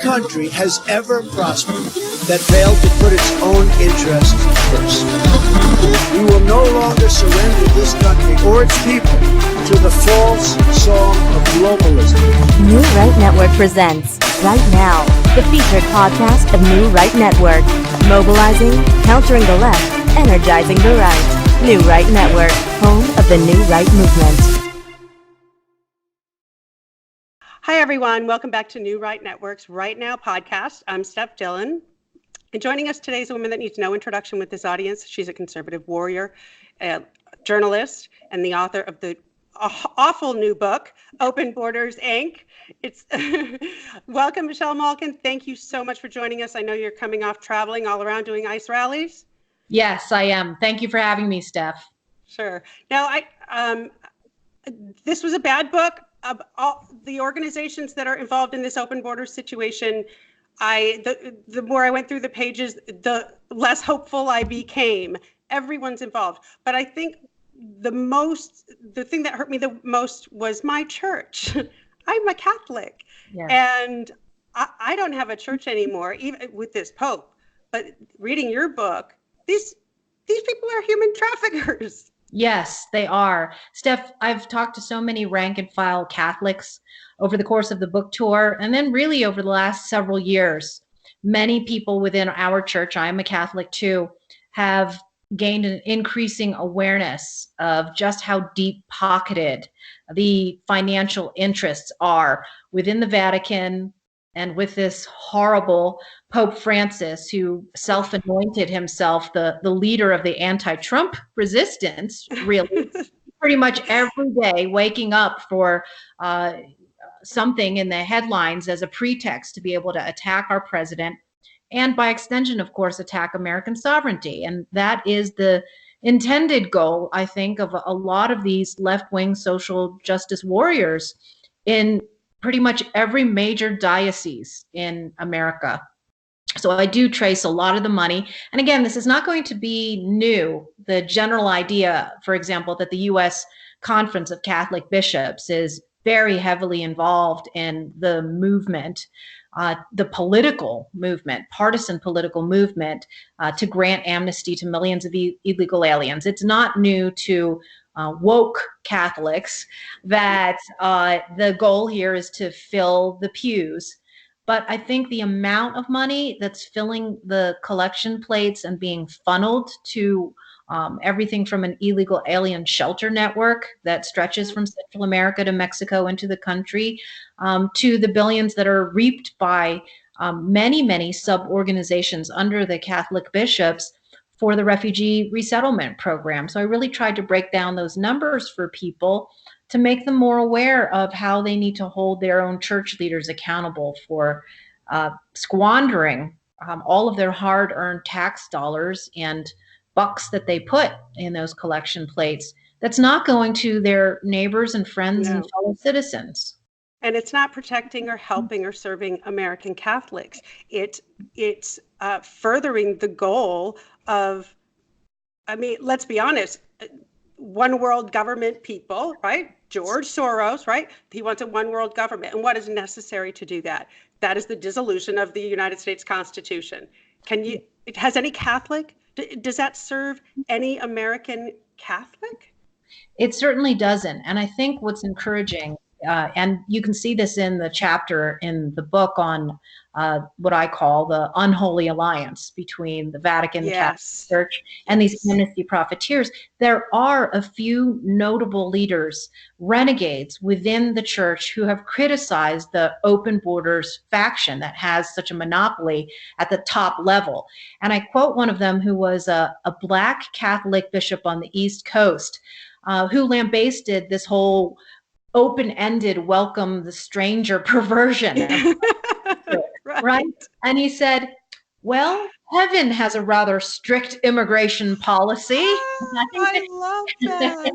country has ever prospered that failed to put its own interests first. We will no longer surrender this country or its people to the false song of globalism. New Right Network presents Right Now, the featured podcast of New Right Network. Mobilizing, countering the left, energizing the right. New Right Network, home of the New Right movement. Hi, everyone. Welcome back to New Right Network's Right Now podcast. I'm Steph Dillon. And joining us today is a woman that needs no introduction with this audience. She's a conservative warrior, a journalist, and the author of the awful new book, Open Borders, Inc. It's welcome, Michelle Malkin. Thank you so much for joining us. I know you're coming off traveling all around doing ICE rallies. Yes, I am. Thank you for having me, Steph. Sure. Now, this was a bad book. All the organizations that are involved in this open border situation, the more I went through the pages, the less hopeful I became. Everyone's involved. But I think the thing that hurt me the most was my church. I'm a Catholic, and I don't have a church anymore, even with this Pope. But reading your book, these people are human traffickers. Yes, they are. Steph, I've talked to so many rank and file Catholics over the course of the book tour, and then really over the last several years. Many people within our church, I am a Catholic too, have gained an increasing awareness of just how deep-pocketed the financial interests are within the Vatican and with this horrible Pope Francis, who self-anointed himself the leader of the anti-Trump resistance, really, pretty much every day, waking up for something in the headlines as a pretext to be able to attack our president, and by extension, of course, attack American sovereignty. And that is the intended goal, I think, of a lot of these left-wing social justice warriors in pretty much every major diocese in America. So I do trace a lot of the money. And again, this is not going to be new. The general idea, for example, that the U.S. Conference of Catholic Bishops is very heavily involved in the movement, the political movement, partisan political movement, to grant amnesty to millions of illegal aliens. It's not new to woke Catholics that the goal here is to fill the pews. But I think the amount of money that's filling the collection plates and being funneled to everything from an illegal alien shelter network that stretches from Central America to Mexico into the country, to the billions that are reaped by many sub-organizations under the Catholic bishops for the refugee resettlement program. So I really tried to break down those numbers for people to make them more aware of how they need to hold their own church leaders accountable for squandering all of their hard-earned tax dollars and bucks that they put in those collection plates that's not going to their neighbors and friends and fellow citizens. And it's not protecting or helping or serving American Catholics. It's furthering the goal of, I mean, let's be honest, one world government people, right? George Soros, right? He wants a one world government. And what is necessary to do that? That is the dissolution of the United States Constitution. Has any Catholic, does that serve any American Catholic? It certainly doesn't. And I think what's encouraging, and you can see this in the chapter in the book on what I call the unholy alliance between the Vatican Catholic Church and these amnesty profiteers. There are a few notable leaders, renegades within the church, who have criticized the open borders faction that has such a monopoly at the top level. And I quote one of them, who was a Black Catholic bishop on the East Coast, who lambasted this whole open-ended welcome the stranger perversion. Right. And he said, well, heaven has a rather strict immigration policy. I love that.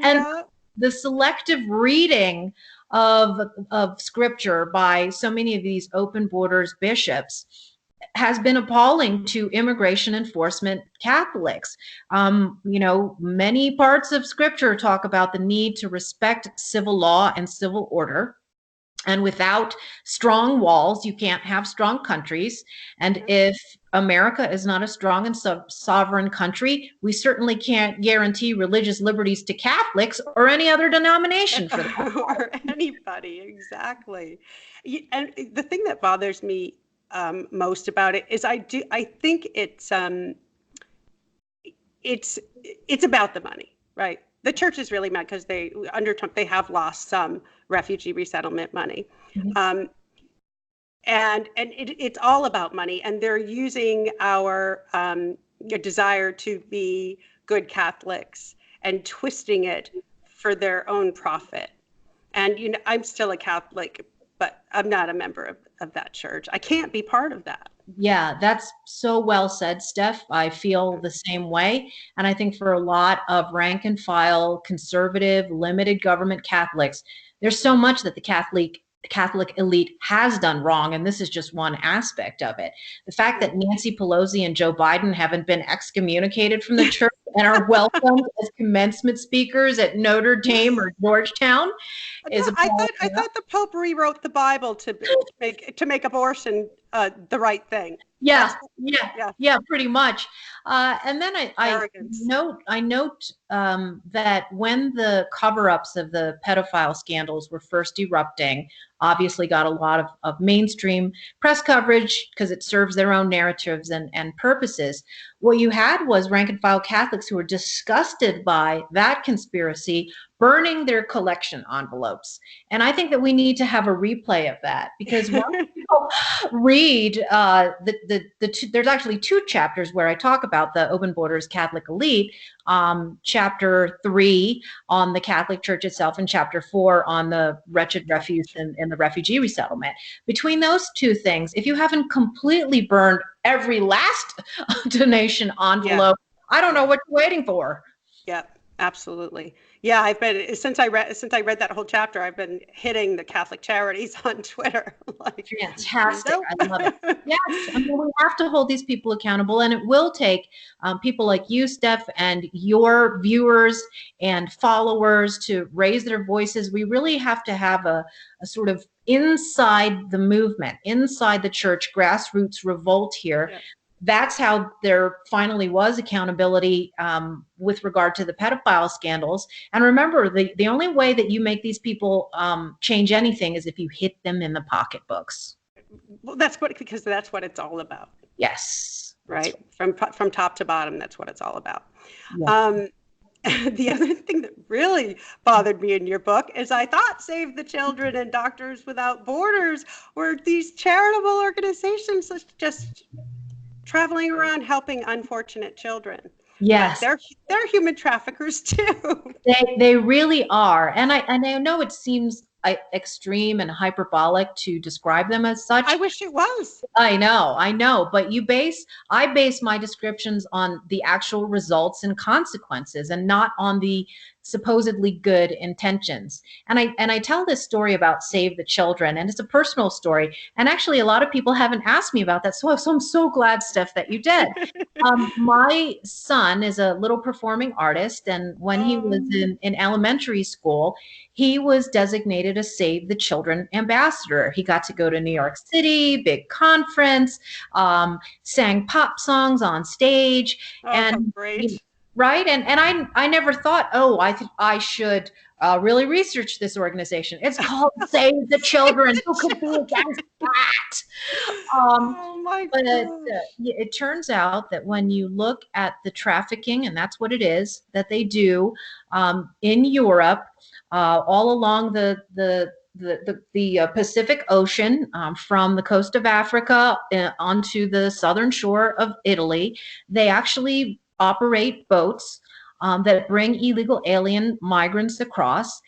And the selective reading of scripture by so many of these open borders bishops has been appalling to immigration enforcement Catholics. Many parts of scripture talk about the need to respect civil law and civil order. And without strong walls, you can't have strong countries. And if America is not a strong and sovereign country, we certainly can't guarantee religious liberties to Catholics or any other denomination for that. Or anybody, exactly. And the thing that bothers me most about it is I think it's about the money, right? The church is really mad because under Trump, they have lost some refugee resettlement money. Mhm. And it's all about money. And they're using our desire to be good Catholics and twisting it for their own profit. And, I'm still a Catholic, but I'm not a member of that church. I can't be part of that. Yeah, that's so well said, Steph. I feel the same way. And I think for a lot of rank and file, conservative, limited government Catholics, there's so much that the Catholic elite has done wrong, and this is just one aspect of it. The fact that Nancy Pelosi and Joe Biden haven't been excommunicated from the church and are welcomed as commencement speakers at Notre Dame or Georgetown is I thought the Pope rewrote the Bible to make abortion the right thing. Yeah, Yeah. yeah, pretty much. And then I Arrogance. note that when the cover-ups of the pedophile scandals were first erupting, obviously got a lot of mainstream press coverage because it serves their own narratives and purposes. What you had was rank and file Catholics who were disgusted by that conspiracy burning their collection envelopes. And I think that we need to have a replay of that because once people read there's actually two chapters where I talk about the open borders Catholic elite. Chapter 3 on the Catholic Church itself, and Chapter 4 on the wretched refuse and the refugee resettlement. Between those two things, if you haven't completely burned every last donation envelope, I don't know what you're waiting for. Yeah, absolutely. Yeah, I've been since I read that whole chapter, I've been hitting the Catholic charities on Twitter. Fantastic. Nope. I love it. Yes, I mean, we have to hold these people accountable, and it will take people like you, Steph, and your viewers and followers to raise their voices. We really have to have a sort of inside the movement, inside the church, grassroots revolt here. Yeah. That's how there finally was accountability with regard to the pedophile scandals. And remember, the only way that you make these people change anything is if you hit them in the pocketbooks. Well, that's what it's all about. Yes. Right. From top to bottom, that's what it's all about. Yeah. The other thing that really bothered me in your book is I thought Save the Children and Doctors Without Borders were these charitable organizations that's just traveling around helping unfortunate children. Yes. But they're human traffickers too. They really are. And I know it seems extreme and hyperbolic to describe them as such. I wish it was. I know, but I base my descriptions on the actual results and consequences and not on the supposedly good intentions. And I tell this story about Save the Children, and it's a personal story. And actually a lot of people haven't asked me about that. So I'm so glad, Steph, that you did. My son is a little performing artist, and when he was in elementary school, he was designated a Save the Children ambassador. He got to go to New York City, big conference, sang pop songs on stage. And great. Right. And I never thought, I think I should really research this organization. It's called Save the Children. Who could be against that? Oh my but God. it turns out that when you look at the trafficking, and that's what it is, that they do in Europe, all along the Pacific Ocean, from the coast of Africa onto the southern shore of Italy, they actually operate boats that bring illegal alien migrants across,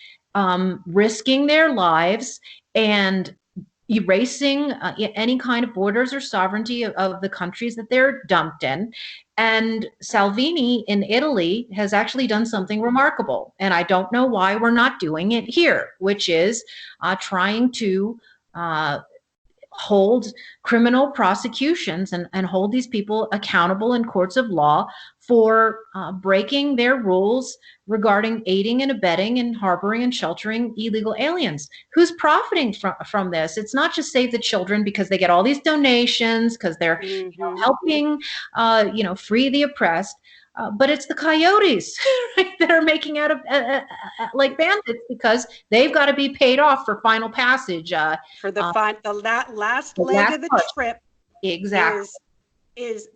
risking their lives and erasing any kind of borders or sovereignty of the countries that they're dumped in. And Salvini in Italy has actually done something remarkable. And I don't know why we're not doing it here, which is trying to hold criminal prosecutions and hold these people accountable in courts of law for breaking their rules regarding aiding and abetting and harboring and sheltering illegal aliens. Who's profiting from this? It's not just Save the Children because they get all these donations because they're helping, free the oppressed. But it's the coyotes right, that are making out of like bandits because they've got to be paid off for final passage. For the last the leg last of the part. trip Exactly. is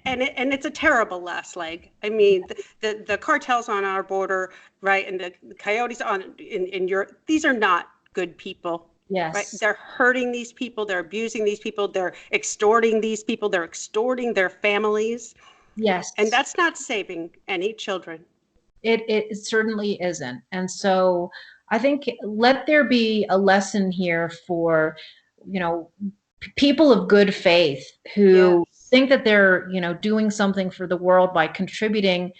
and it's a terrible last leg. I mean, the cartels on our border, right, and the coyotes in Europe. These are not good people. Yes. Right? They're hurting these people. They're abusing these people. They're extorting these people. They're extorting their families. Yes. And that's not saving any children. It certainly isn't. And so I think let there be a lesson here for, people of good faith who think that they're, doing something for the world by contributing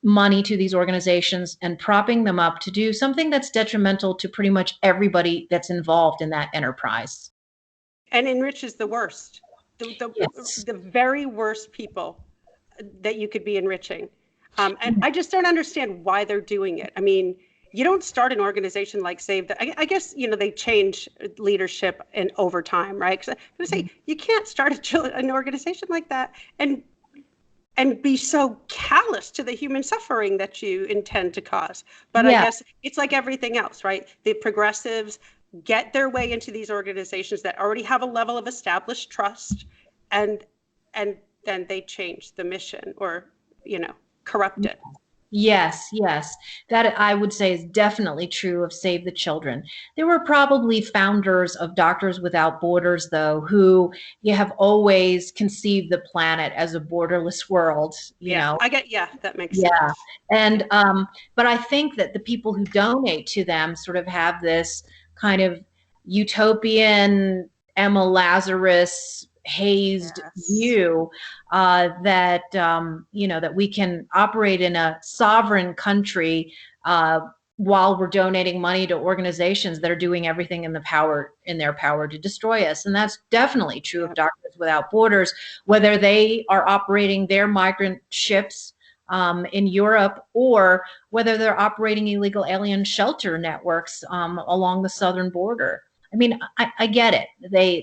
money to these organizations and propping them up to do something that's detrimental to pretty much everybody that's involved in that enterprise. And enriches the worst, the very worst people that you could be enriching. And I just don't understand why they're doing it. I mean, you don't start an organization like Save the, I guess, they change leadership and over time, right? Because I'm going to say, you can't start an organization like that and be so callous to the human suffering that you intend to cause. But I guess it's like everything else, right? The progressives get their way into these organizations that already have a level of established trust, and then they change the mission or, corrupt it. Yes. That I would say is definitely true of Save the Children. There were probably founders of Doctors Without Borders, though, who have always conceived the planet as a borderless world, you know. That makes sense. And but I think that the people who donate to them sort of have this kind of utopian Emma Lazarus hazed view that that we can operate in a sovereign country while we're donating money to organizations that are doing everything in their power to destroy us. And that's definitely true of Doctors Without Borders, whether they are operating their migrant ships in Europe or whether they're operating illegal alien shelter networks along the southern border. I mean, I get it.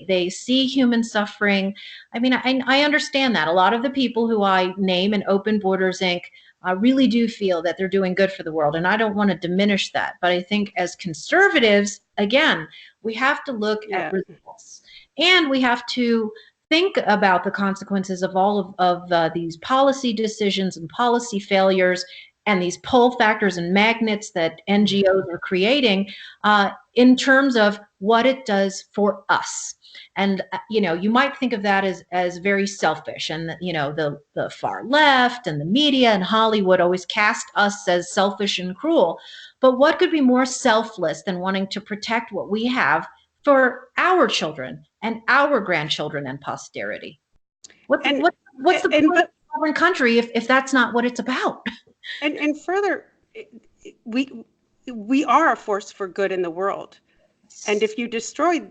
They see human suffering. I mean, I understand that. A lot of the people who I name in Open Borders Inc. Really do feel that they're doing good for the world. And I don't want to diminish that. But I think as conservatives, again, we have to look at results. And we have to think about the consequences of all of these policy decisions and policy failures and these pull factors and magnets that NGOs are creating in terms of what it does for us. And, you might think of that as very selfish. And, the far left and the media and Hollywood always cast us as selfish and cruel. But what could be more selfless than wanting to protect what we have for our children and our grandchildren and posterity? What's the point of a sovereign country if that's not what it's about? And further, we are a force for good in the world. And if you destroy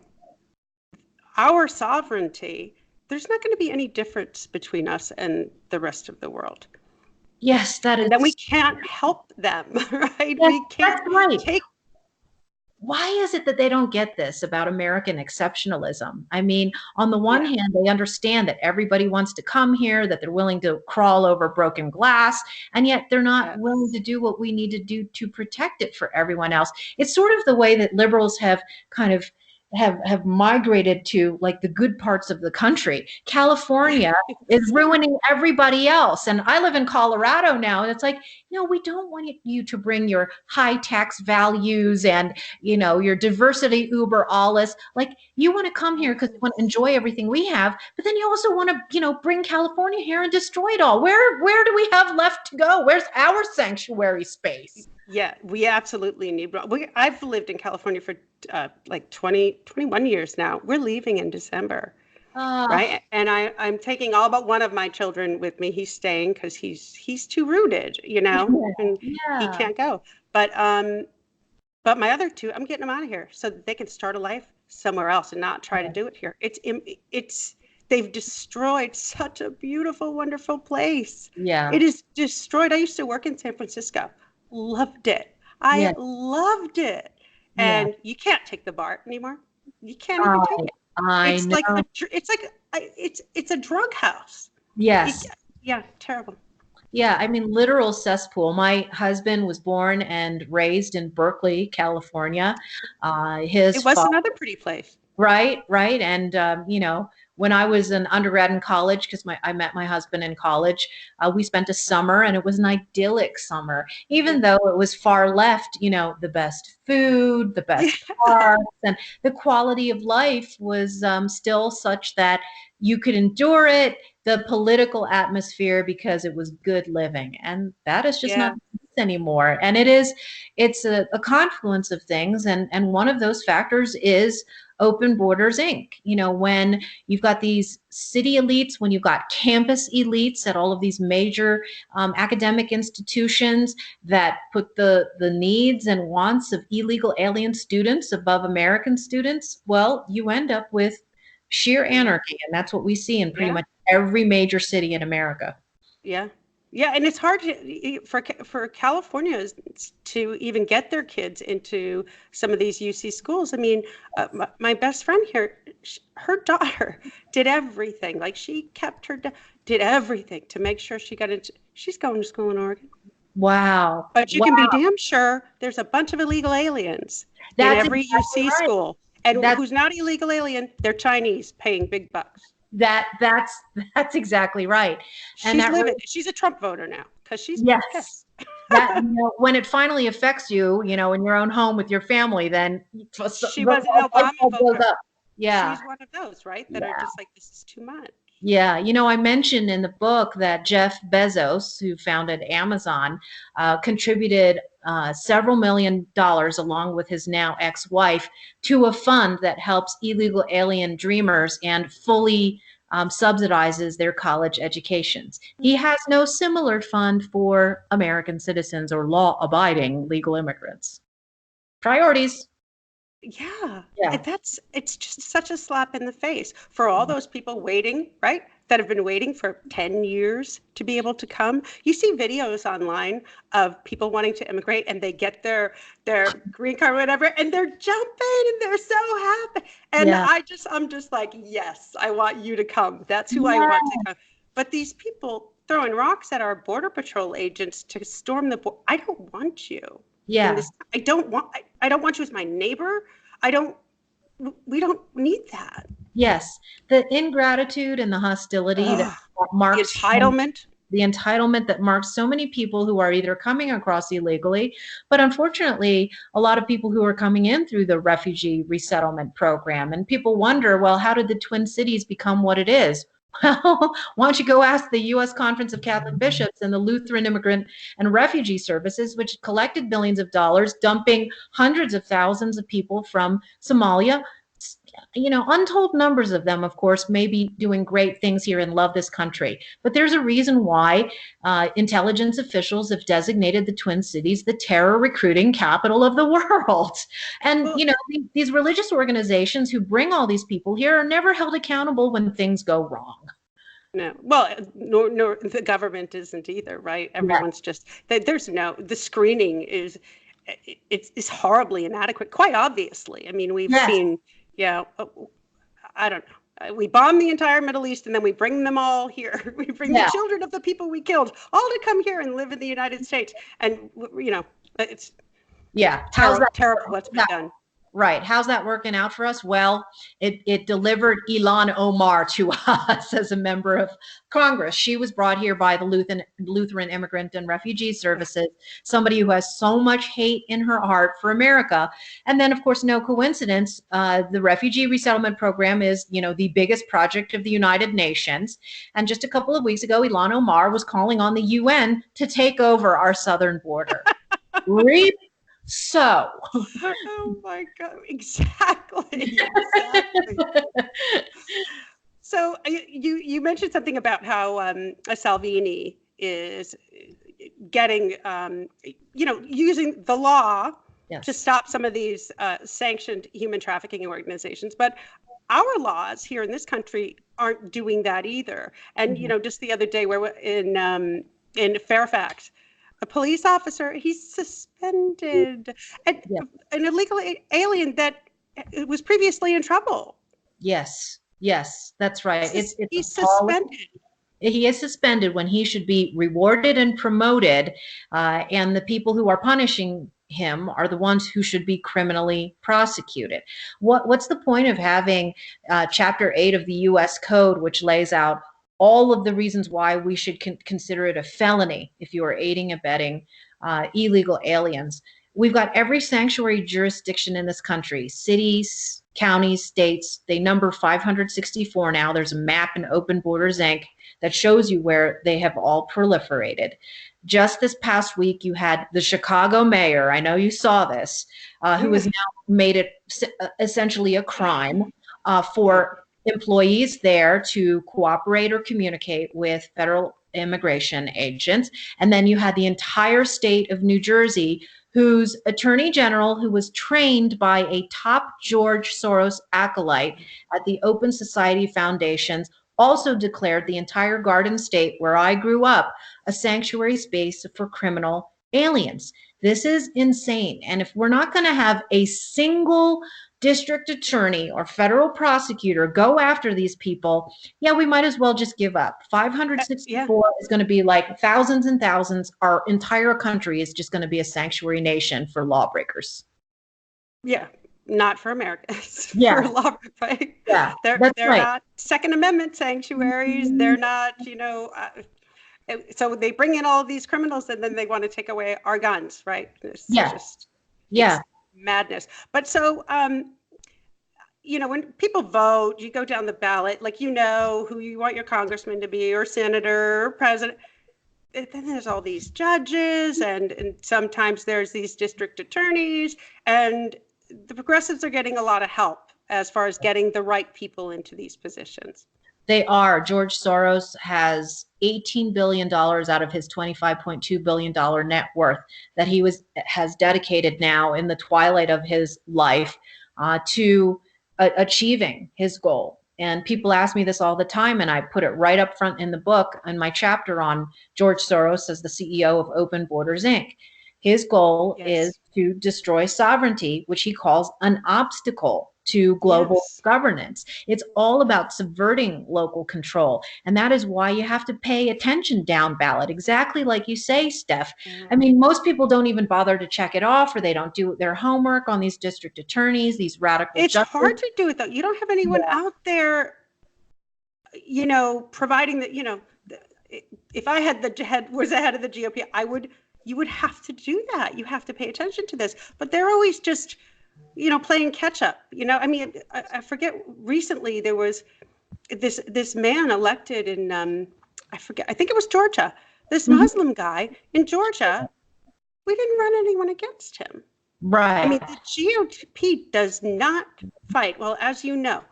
our sovereignty, there's not going to be any difference between us and the rest of the world. Yes, that is. And then we can't help them, right? Yes, we can't take. Why is it that they don't get this about American exceptionalism? I mean, on the one hand, they understand that everybody wants to come here, that they're willing to crawl over broken glass, and yet they're not willing to do what we need to do to protect it for everyone else. It's sort of the way that liberals have kind of have migrated to like the good parts of the country. California is ruining everybody else. And I live in Colorado now, and it's like, we don't want you to bring your high tax values and, your diversity uber alles. Like, you want to come here because you want to enjoy everything we have, but then you also want to, bring California here and destroy it all. Where do we have left to go? Where's our sanctuary space? Yeah, we absolutely need. I've lived in California for like 21 years now. We're leaving in December, right? And I'm taking all but one of my children with me. He's staying because he's too rooted, and he can't go. But my other two, I'm getting them out of here so that they can start a life somewhere else and not try to do it here. they've destroyed such a beautiful, wonderful place. Yeah. It is destroyed. I used to work in San Francisco. Loved it. I Yeah. loved it. Yeah. And you can't take the BART anymore. You can't even take it. I It's know. like it's a drug house. Yes. Yeah, terrible. Yeah, I mean, literal cesspool. My husband was born and raised in Berkeley, California. His It was father, another pretty place. right, right. And, when I was an undergrad in college, because I met my husband in college, we spent a summer and it was an idyllic summer, even though it was far left, the best food, the best parks, and the quality of life was still such that you could endure it, the political atmosphere, because it was good living. And that is just not the case anymore. And it's a confluence of things. And one of those factors is Open Borders Inc. When you've got these city elites, when you've got campus elites at all of these major academic institutions that put the needs and wants of illegal alien students above American students, well, you end up with sheer anarchy. And that's what we see in pretty much every major city in America. Yeah. Yeah, and it's hard for Californians to even get their kids into some of these UC schools. I mean, my best friend here, her daughter did everything. Like she kept did everything to make sure she got into. She's going to school in Oregon. Wow. But you can be damn sure there's a bunch of illegal aliens in every UC school. And who's not illegal alien, they're Chinese paying big bucks. That's exactly right. And she's a Trump voter now because she's pissed. When it finally affects you, in your own home with your family, then she was an Obama voter. Yeah. She's one of those, right? That are just like, this is too much. Yeah. I mentioned in the book that Jeff Bezos, who founded Amazon, contributed several $1 million along with his now ex-wife to a fund that helps illegal alien dreamers and fully subsidizes their college educations. He has no similar fund for American citizens or law-abiding legal immigrants. Priorities. Yeah. It's just such a slap in the face for all those people waiting, right? That have been waiting for 10 years to be able to come. You see videos online of people wanting to immigrate and they get their green card or whatever, and they're jumping and they're so happy. And I'm just like, yes, I want you to come. That's who I want to come. But these people throwing rocks at our Border Patrol agents to storm the border, I don't want you. Yeah. I don't want you as my neighbor. We don't need that. Yes. The ingratitude and the hostility that marks the entitlement that marks so many people who are either coming across illegally, but unfortunately, a lot of people who are coming in through the refugee resettlement program. And people wonder, well, how did the Twin Cities become what it is? Well, why don't you go ask the U.S. Conference of Catholic Bishops and the Lutheran Immigrant and Refugee Services, which collected billions of dollars, dumping hundreds of thousands of people from Somalia. Untold numbers of them, of course, may be doing great things here and love this country. But there's a reason why intelligence officials have designated the Twin Cities the terror recruiting capital of the world. And, these religious organizations who bring all these people here are never held accountable when things go wrong. No, well, nor the government isn't either, right? Everyone's just, the screening is horribly inadequate, quite obviously. I mean, we've seen, I don't know. We bomb the entire Middle East and then we bring them all here. We bring the children of the people we killed all to come here and live in the United States. And, it's terrible what's been done. Right. How's that working out for us? Well, it delivered Ilhan Omar to us as a member of Congress. She was brought here by the Lutheran Immigrant and Refugee Services, somebody who has so much hate in her heart for America. And then, of course, no coincidence, the Refugee Resettlement Program is, the biggest project of the United Nations. And just a couple of weeks ago, Ilhan Omar was calling on the UN to take over our southern border. So, oh my God, exactly. So you mentioned something about how Salvini is getting, using the law to stop some of these sanctioned human trafficking organizations. But our laws here in this country aren't doing that either. And just the other day, where in Fairfax, a police officer, he's suspended, and an illegal alien that was previously in trouble. Yes, that's right. He's suspended. He is suspended when he should be rewarded and promoted, and the people who are punishing him are the ones who should be criminally prosecuted. What's the point of having Chapter 8 of the U.S. Code, which lays out all of the reasons why we should consider it a felony if you are aiding and abetting illegal aliens? We've got every sanctuary jurisdiction in this country, cities, counties, states. They number 564 now. There's a map in Open Borders, Inc. that shows you where they have all proliferated. Just this past week, you had the Chicago mayor, I know you saw this, who has now made it essentially a crime for employees there to cooperate or communicate with federal immigration agents. And then you had the entire state of New Jersey, whose attorney general, who was trained by a top George Soros acolyte at the Open Society Foundations, also declared the entire Garden State, where I grew up, a sanctuary space for criminal aliens. This is insane. And if we're not going to have a single district attorney or federal prosecutor go after these people, we might as well just give up. 564 is going to be like thousands and thousands. Our entire country is just going to be a sanctuary nation for lawbreakers. Yeah, not for Americans. Yeah. For lawbreakers, right? Yeah, they're right. not Second Amendment sanctuaries. They're not, so they bring in all these criminals and then they want to take away our guns, right? It's madness. But so, when people vote, you go down the ballot, like who you want your congressman to be, or senator, or president. And then there's all these judges, and sometimes there's these district attorneys, and the progressives are getting a lot of help as far as getting the right people into these positions. They are. George Soros has $18 billion out of his $25.2 billion net worth that he has dedicated now in the twilight of his life to achieving his goal. And people ask me this all the time, and I put it right up front in the book in my chapter on George Soros as the CEO of Open Borders, Inc. His goal is to destroy sovereignty, which he calls an obstacle to global governance. It's all about subverting local control. And that is why you have to pay attention down ballot, exactly like you say, Steph. I mean, most people don't even bother to check it off, or they don't do their homework on these district attorneys, these radical It's hard to do it, though. You don't have anyone out there, providing that, if I was the head of the GOP, you would have to do that. You have to pay attention to this. But they're always just playing catch up. I forget, recently there was this man elected in, I think it was Georgia, this Muslim guy in Georgia. We didn't run anyone against him. Right. I mean, the GOP does not fight. Well, as you know.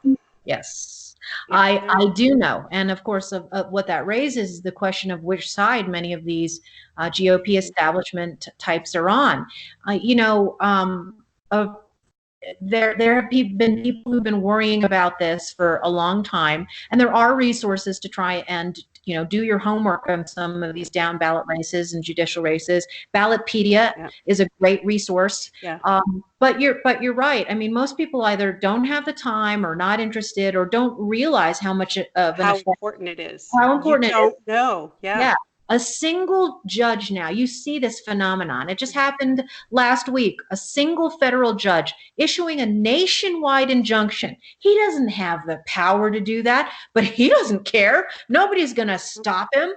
Yes, I do know. And of course, of what that raises is the question of which side many of these GOP establishment types are on. There have been people who've been worrying about this for a long time, and there are resources to try and do your homework on some of these down ballot races and judicial races. Ballotpedia is a great resource. But you're right. I mean, most people either don't have the time, or not interested, or don't realize how much of how important it is. How important it is. You don't know. Yeah. A single judge now, you see this phenomenon. It just happened last week. A single federal judge issuing a nationwide injunction. He doesn't have the power to do that, but he doesn't care. Nobody's going to stop him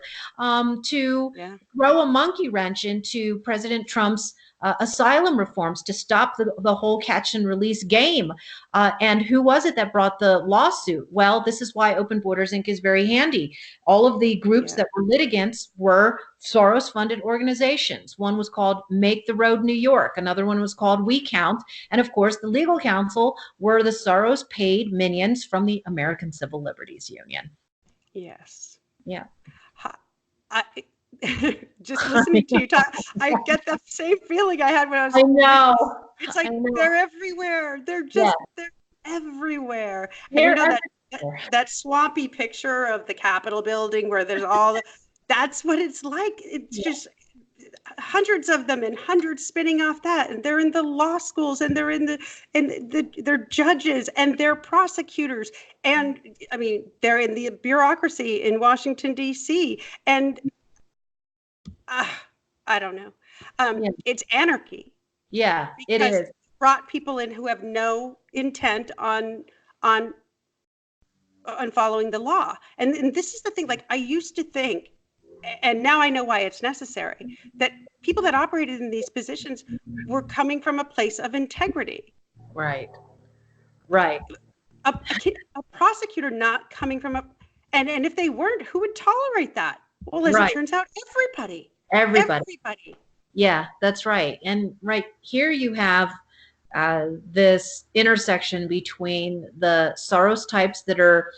to throw a monkey wrench into President Trump's asylum reforms to stop the whole catch and release game. And who was it that brought the lawsuit? Well, this is why Open Borders, Inc. is very handy. All of the groups that were litigants were Soros-funded organizations. One was called Make the Road New York. Another one was called We Count. And of course, the legal counsel were the Soros-paid minions from the American Civil Liberties Union. Yes. Yeah. Just listening to you talk, I get the same feeling I had when I was. I know. It's like they're everywhere. They're just they're everywhere. And that swampy picture of the Capitol building where there's all that's what it's like. It's just hundreds of them and hundreds spinning off that, and they're in the law schools, and they're they're judges, and they're prosecutors, and I mean they're in the bureaucracy in Washington D.C. and I don't know. It's anarchy. Yeah, it Because is. it brought people in who have no intent on following the law, and this is the thing. Like I used to think, and now I know why it's necessary, that people that operated in these positions were coming from a place of integrity. Right. Right. A prosecutor not coming from and if they weren't, who would tolerate that? Well, as it turns out, everybody. Yeah, that's right. And right here you have this intersection between the Soros-types that are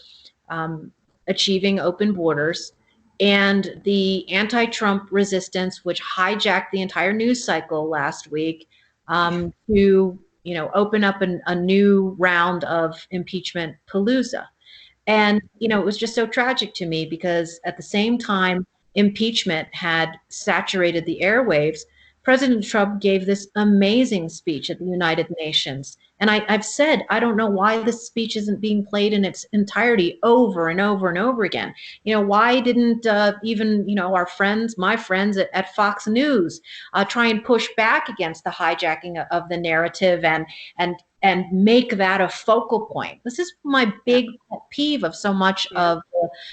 achieving open borders and the anti-Trump resistance, which hijacked the entire news cycle last week to open up a new round of impeachment palooza. And it was just so tragic to me because at the same time impeachment had saturated the airwaves, President Trump gave this amazing speech at the United Nations. And I've said, I don't know why this speech isn't being played in its entirety over and over and over again. Why didn't even, my friends at Fox News try and push back against the hijacking of the narrative and make that a focal point? This is my big pet peeve of so much of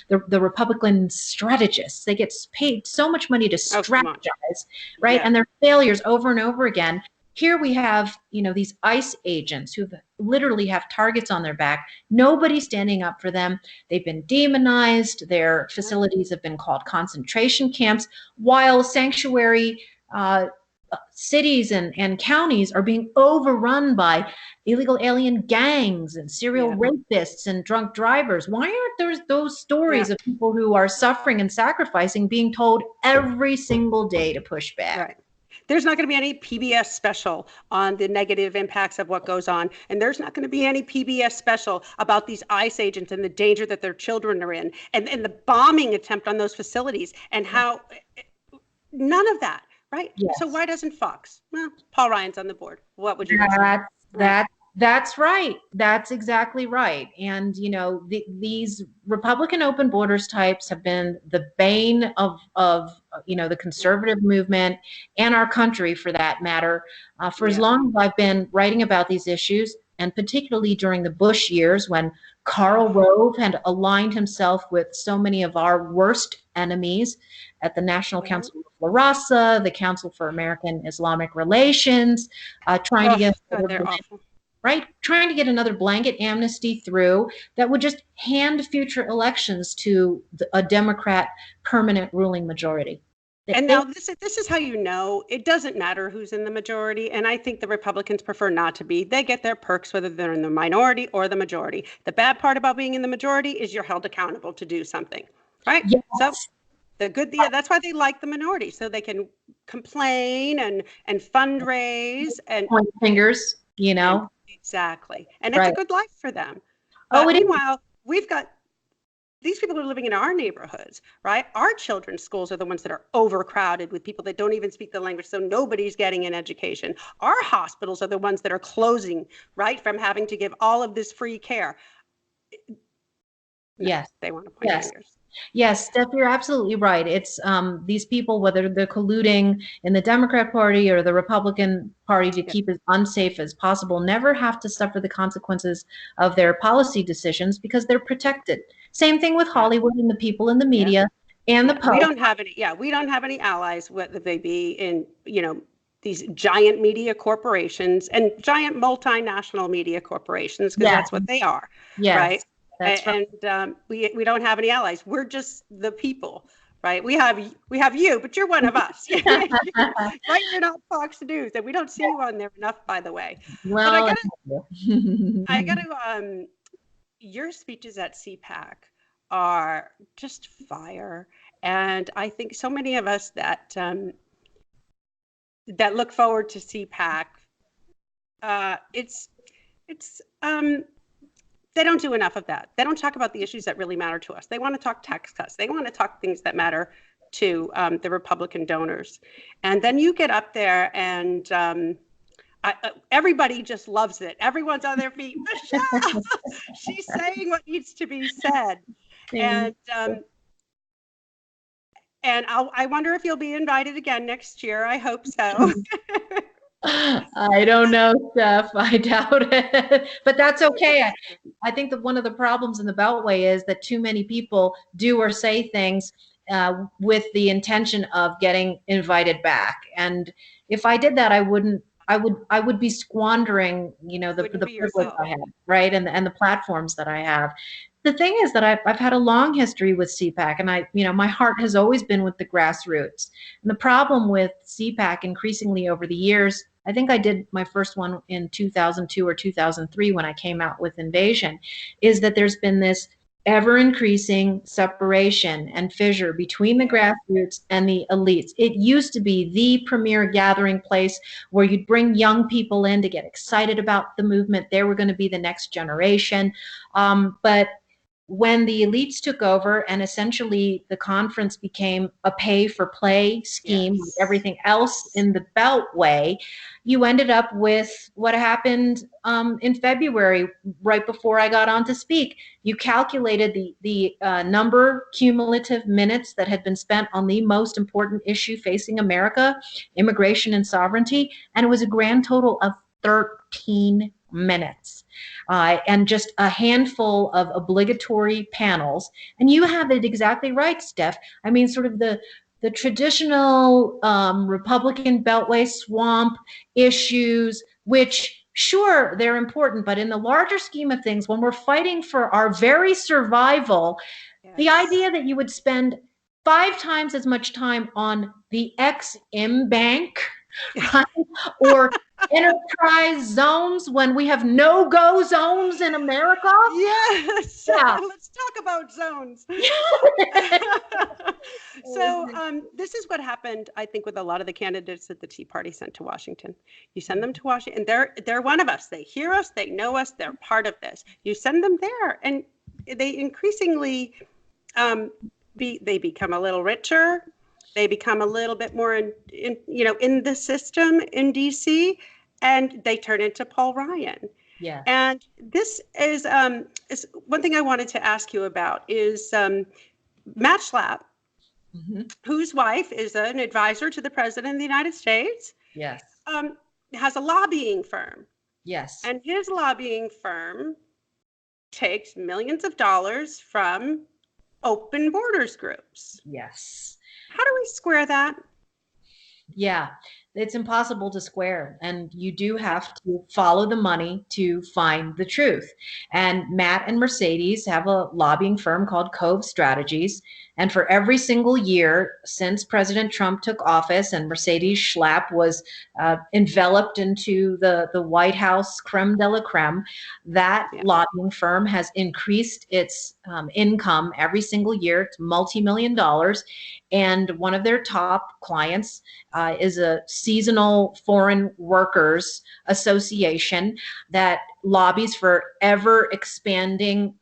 the Republican strategists. They get paid so much money to strategize, right? Yeah. And their failures over and over again. Here we have, these ICE agents who literally have targets on their back. Nobody's standing up for them. They've been demonized. Their facilities have been called concentration camps, while sanctuary cities and counties are being overrun by illegal alien gangs and serial rapists and drunk drivers. Why aren't there those stories of people who are suffering and sacrificing being told every single day to push back? Right. There's not going to be any PBS special on the negative impacts of what goes on. And there's not going to be any PBS special about these ICE agents and the danger that their children are in and the bombing attempt on those facilities and how none of that. Right. Yes. So why doesn't Fox? Well, Paul Ryan's on the board. What would you say? That's right. That's exactly right. And, these Republican open borders types have been the bane of the conservative movement and our country, for that matter, for as long as I've been writing about these issues, and particularly during the Bush years when Karl Rove had aligned himself with so many of our worst enemies at the National Council of La Raza, the Council for American Islamic Relations, trying to get another blanket amnesty through that would just hand future elections to a Democrat permanent ruling majority. And now this is how it doesn't matter who's in the majority. And I think the Republicans prefer not to be. They get their perks whether they're in the minority or the majority. The bad part about being in the majority is you're held accountable to do something, right? Yes. So that's why they like the minority, so they can complain and fundraise and point fingers, Exactly. And it's a good life for them. Meanwhile, we've got these people are living in our neighborhoods, right? Our children's schools are the ones that are overcrowded with people that don't even speak the language, so nobody's getting an education. Our hospitals are the ones that are closing, right, from having to give all of this free care. Yes. They want to point fingers. Yes, Steph, you're absolutely right. It's these people, whether they're colluding in the Democrat Party or the Republican Party to keep as unsafe as possible, never have to suffer the consequences of their policy decisions because they're protected. Same thing with Hollywood and the people in the media and the public. We don't have any allies, whether they be in, these giant media corporations and giant multinational media corporations, because that's what they are, right? That's right. And we don't have any allies. We're just the people, right? We have you, but you're one of us. Right? You're not Fox News, and we don't see you on there enough, by the way. Well, but I gotta. Your speeches at CPAC are just fire, and I think so many of us that look forward to CPAC. It's they don't do enough of that. They don't talk about the issues that really matter to us. They want to talk tax cuts. They want to talk things that matter to the Republican donors. And then you get up there and everybody just loves it. Everyone's on their feet. Michelle, she's saying what needs to be said. And I wonder if you'll be invited again next year. I hope so. I don't know, Steph. I doubt it, but that's okay. I think that one of the problems in the Beltway is that too many people do or say things with the intention of getting invited back. And if I did that, I would be squandering, the privilege I have, right, and the platforms that I have. The thing is that I've had a long history with CPAC, and my heart has always been with the grassroots. And the problem with CPAC increasingly over the years, I think I did my first one in 2002 or 2003 when I came out with Invasion, is that there's been this ever-increasing separation and fissure between the grassroots and the elites. It used to be the premier gathering place where you'd bring young people in to get excited about the movement. They were going to be the next generation. But when the elites took over and essentially the conference became a pay-for-play scheme, with everything else in the Beltway, you ended up with what happened in February, right before I got on to speak. You calculated the number, cumulative minutes that had been spent on the most important issue facing America, immigration and sovereignty, and it was a grand total of 13 minutes. And just a handful of obligatory panels. And you have it exactly right, Steph. I mean, sort of the traditional Republican Beltway swamp issues, which, sure, they're important, but in the larger scheme of things, when we're fighting for our very survival, the idea that you would spend 5 times as much time on the ex-Im Bank, right? Or enterprise zones when we have no-go zones in America. Yes. Yeah. Let's talk about zones. So this is what happened, I think, with a lot of the candidates that the Tea Party sent to Washington. You send them to Washington, and they're one of us. They hear us. They know us. They're part of this. You send them there, and they increasingly they become a little richer. They become a little bit more in the system in DC, and they turn into Paul Ryan. Yeah. And this is one thing I wanted to ask you about is Matt Schlap, whose wife is an advisor to the President of the United States. Yes. Has a lobbying firm. Yes. And his lobbying firm takes millions of dollars from open borders groups. Yes. How do we square that? Yeah, it's impossible to square, and you do have to follow the money to find the truth. And Matt and Mercedes have a lobbying firm called Cove Strategies. And for every single year since President Trump took office and Mercedes Schlap was enveloped into the White House creme de la creme, that lobbying firm has increased its income every single year. It's multi-million dollars. And one of their top clients is a seasonal foreign workers association that lobbies for ever expanding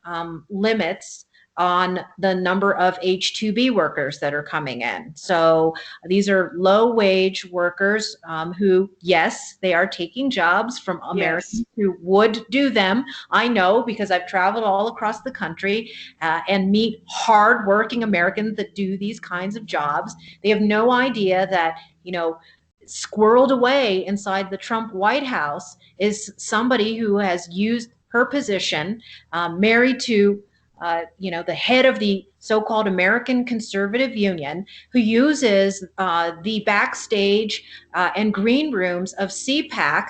limits on the number of H-2B workers that are coming in. So these are low wage workers who, yes, they are taking jobs from Americans who would do them. I know because I've traveled all across the country and meet hardworking Americans that do these kinds of jobs. They have no idea that, squirreled away inside the Trump White House is somebody who has used her position, married to the head of the so-called American Conservative Union, who uses the backstage and green rooms of CPAC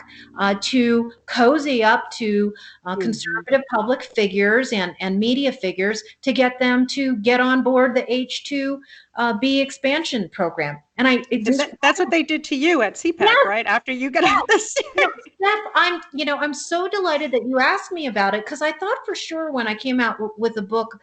to cozy up to conservative public figures and media figures to get them to get on board the H-2B expansion program. And that's what they did to you at CPAC, right? After you got out of the seat. Steph, I'm so delighted that you asked me about it, because I thought for sure when I came out with the book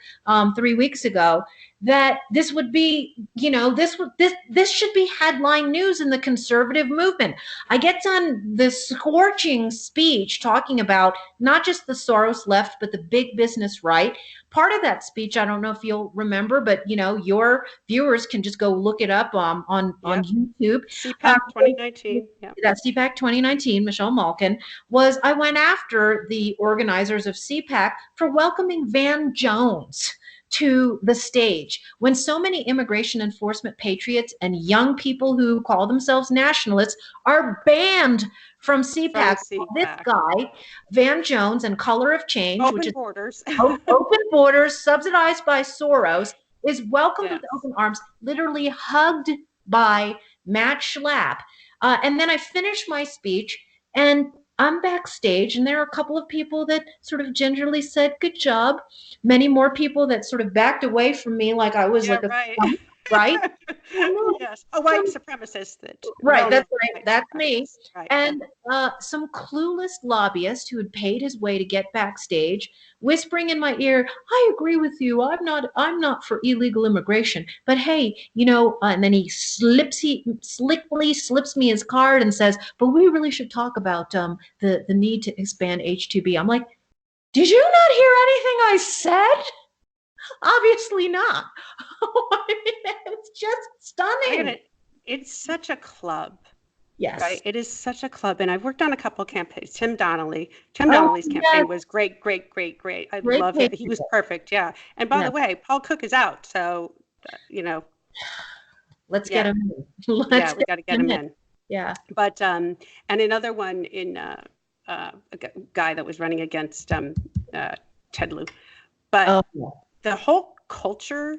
3 weeks ago ago that this would be, this should be headline news in the conservative movement. I get done this scorching speech talking about not just the Soros left, but the big business right. Part of that speech, I don't know if you'll remember, but your viewers can just go look it up on YouTube. CPAC 2019. Yeah. That CPAC 2019, Michelle Malkin, I went after the organizers of CPAC for welcoming Van Jones to the stage when so many immigration enforcement patriots and young people who call themselves nationalists are banned from CPAC. This guy, Van Jones, and Color of Change, which is borders. Open Borders, subsidized by Soros, is welcomed with open arms, literally hugged by Matt Schlap. And then I finished my speech, and I'm backstage, and there are a couple of people that sort of gingerly said, "Good job." Many more people that sort of backed away from me like I was right. Right? Yes, a white supremacist. Right, that's right. That's me. Right. And some clueless lobbyist who had paid his way to get backstage, whispering in my ear, "I agree with you. I'm not for illegal immigration. But hey, and then he slickly slips me his card and says, "But we really should talk about the need to expand H-2B." I'm like, did you not hear anything I said? Obviously not. I mean, it's just stunning. It's such a club. Yes. Right. It is such a club. And I've worked on a couple of campaigns. Tim Donnelly's campaign was great. I love it. He was perfect. Yeah. And by the way, Paul Cook is out. So, let's get him in. We got to get him in. Yeah. But, and another one in a guy that was running against Ted Lieu. But the whole culture,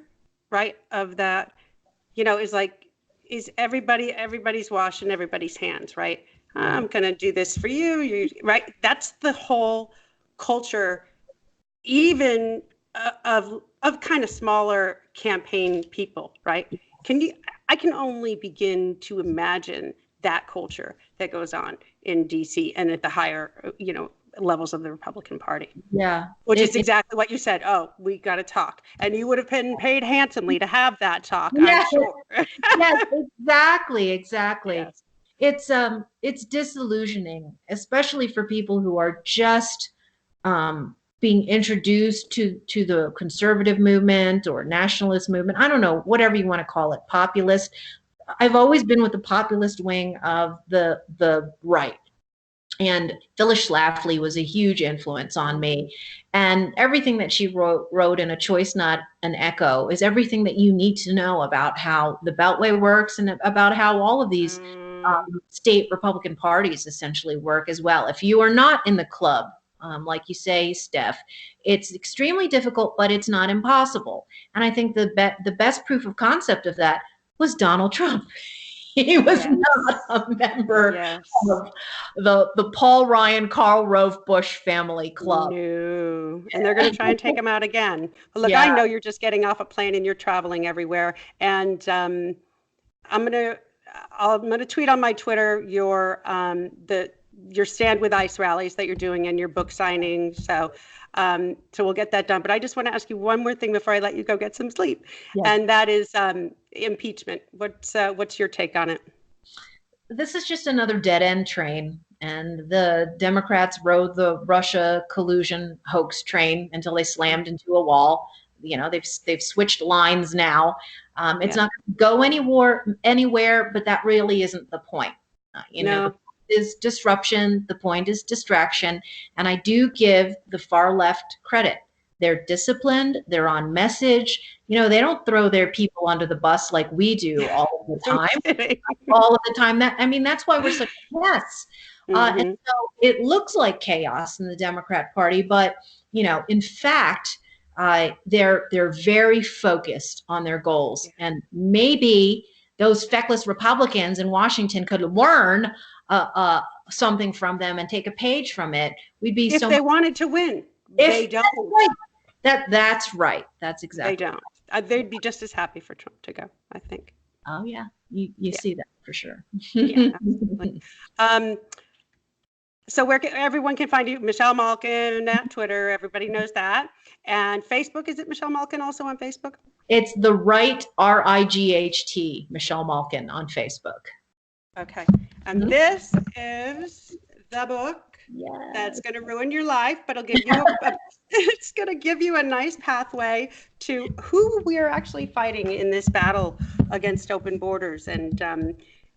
right, of that, is everybody's washing everybody's hands, right? I'm going to do this for you, right? That's the whole culture, even of kind of smaller campaign people, right? I can only begin to imagine that culture that goes on in DC and at the higher, levels of the Republican Party. Yeah. Which is exactly what you said. Oh, we got to talk. And you would have been paid handsomely to have that talk, I'm sure. Yes, exactly. Yes. It's disillusioning, especially for people who are just being introduced to the conservative movement or nationalist movement. I don't know, whatever you want to call it, populist. I've always been with the populist wing of the right. And Phyllis Schlafly was a huge influence on me. And everything that she wrote in A Choice, Not an Echo is everything that you need to know about how the Beltway works and about how all of these state Republican parties essentially work as well. If you are not in the club, like you say, Steph, it's extremely difficult, but it's not impossible. And I think the best proof of concept of that was Donald Trump. He was not a member of the Paul Ryan, Karl Rove Bush family club. No. And they're going to try and take him out again. But look, I know you're just getting off a plane and you're traveling everywhere. And I'm going to tweet on my Twitter your Stand With ICE rallies that you're doing and your book signing. So we'll get that done. But I just want to ask you one more thing before I let you go get some sleep. Yes. And that is impeachment. What's your take on it? This is just another dead end train. And the Democrats rode the Russia collusion hoax train until they slammed into a wall. They've switched lines now. It's not going to go anywhere, but that really isn't the point. The is disruption. The point is distraction. And I do give the far left credit. They're disciplined. They're on message. They don't throw their people under the bus like we do all of the time. All of the time. That's why we're such a mess. And so it looks like chaos in the Democrat Party, but in fact, they're very focused on their goals. And maybe those feckless Republicans in Washington could learn something from them and take a page from it. We'd be if they wanted to win. They don't. That's right. That's exactly. They don't. They'd be just as happy for Trump to go, I think. Oh yeah, you see that for sure. Yeah, absolutely. So everyone can find you, Michelle Malkin at Twitter. Everybody knows that. And Facebook, is it Michelle Malkin also on Facebook? It's the right RIGHT, Michelle Malkin on Facebook. Okay. And this is the book that's going to ruin your life, but it'll give you it's going to give you a nice pathway to who we are actually fighting in this battle against open borders. And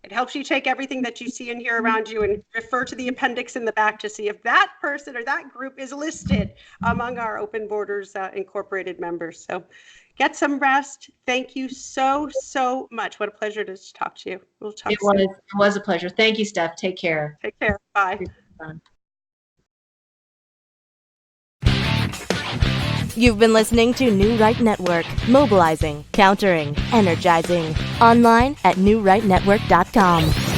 it helps you take everything that you see and hear around you and refer to the appendix in the back to see if that person or that group is listed among our Open Borders Incorporated members. So get some rest. Thank you so much. What a pleasure to talk to you. We'll talk soon. It was a pleasure. Thank you, Steph. Take care. Take care. Bye. You've been listening to New Right Network, mobilizing, countering, energizing. Online at newrightnetwork.com.